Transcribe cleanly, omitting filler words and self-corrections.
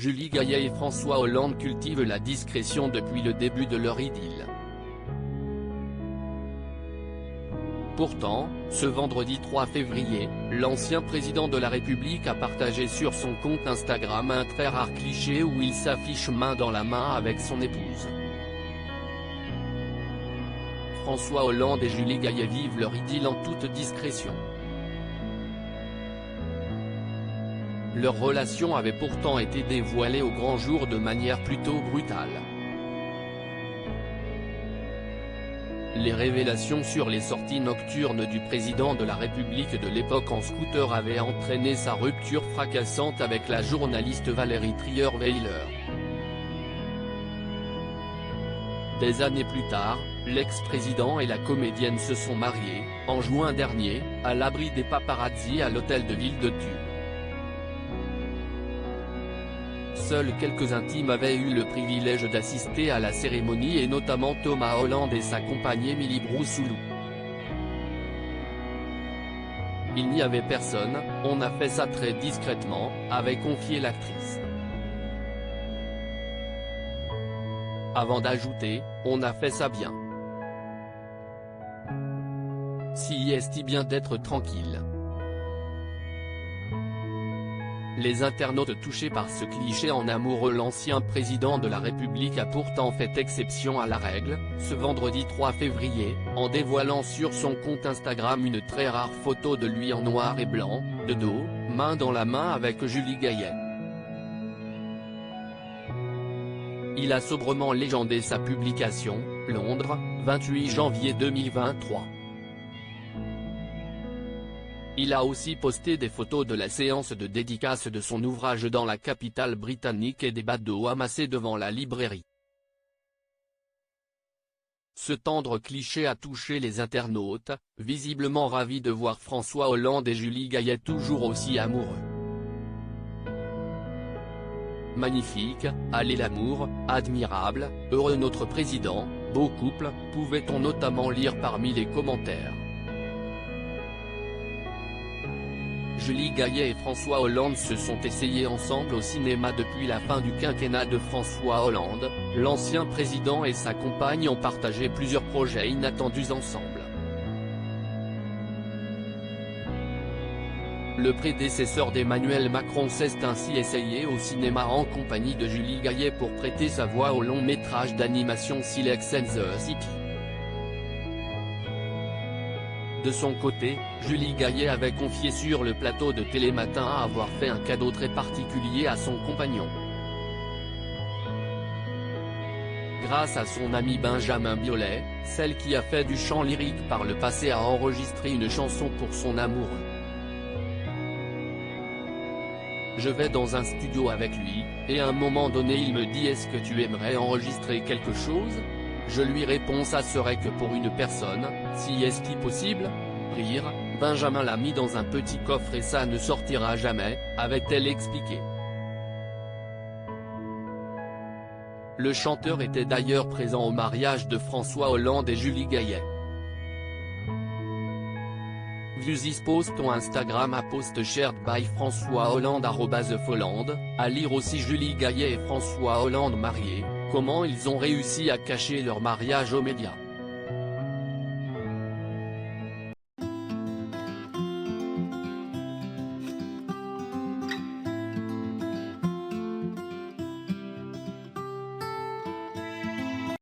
Julie Gaillet et François Hollande cultivent la discrétion depuis le début de leur idylle. Pourtant, ce vendredi 3 février, l'ancien président de la République a partagé sur son compte Instagram un très rare cliché où il s'affiche main dans la main avec son épouse. François Hollande et Julie Gaillet vivent leur idylle en toute discrétion. Leur relation avait pourtant été dévoilée au grand jour de manière plutôt brutale. Les révélations sur les sorties nocturnes du président de la République de l'époque en scooter avaient entraîné sa rupture fracassante avec la journaliste Valérie Trierweiler. Des années plus tard, l'ex-président et la comédienne se sont mariés, en juin dernier, à l'abri des paparazzi à l'hôtel de ville de Thun. Seuls quelques intimes avaient eu le privilège d'assister à la cérémonie et notamment Thomas Hollande et sa compagne Émilie Broussoulou. Il n'y avait personne, on a fait ça très discrètement, avait confié l'actrice. Avant d'ajouter, on a fait ça bien. Si est-il bien d'être tranquille. Les internautes touchés par ce cliché en amoureux. L'ancien président de la République a pourtant fait exception à la règle, ce vendredi 3 février, en dévoilant sur son compte Instagram une très rare photo de lui en noir et blanc, de dos, main dans la main avec Julie Gaillet. Il a sobrement légendé sa publication, Londres, 28 janvier 2023. Il a aussi posté des photos de la séance de dédicace de son ouvrage dans la capitale britannique et des badauds amassés devant la librairie. Ce tendre cliché a touché les internautes, visiblement ravis de voir François Hollande et Julie Gaillet toujours aussi amoureux. Magnifique, allez l'amour, admirable, heureux notre président, beau couple, pouvait-on notamment lire parmi les commentaires. Julie Gaillet et François Hollande se sont essayés ensemble au cinéma depuis la fin du quinquennat de François Hollande, l'ancien président et sa compagne ont partagé plusieurs projets inattendus ensemble. Le prédécesseur d'Emmanuel Macron s'est ainsi essayé au cinéma en compagnie de Julie Gaillet pour prêter sa voix au long métrage d'animation Silex and the City. De son côté, Julie Gaillet avait confié sur le plateau de Télématin avoir fait un cadeau très particulier à son compagnon. Grâce à son ami Benjamin Biolay, celle qui a fait du chant lyrique par le passé a enregistré une chanson pour son amoureux. Je vais dans un studio avec lui, et à un moment donné il me dit est-ce que tu aimerais enregistrer quelque chose ? Je lui réponds ça serait que pour une personne, si est-il possible ? Rire, Benjamin l'a mis dans un petit coffre et ça ne sortira jamais, avait-elle expliqué. Le chanteur était d'ailleurs présent au mariage de François Hollande et Julie Gaillet. View this post on Instagram à post shared by François Hollande @Folland, à lire aussi Julie Gaillet et François Hollande mariés, comment ils ont réussi à cacher leur mariage aux médias.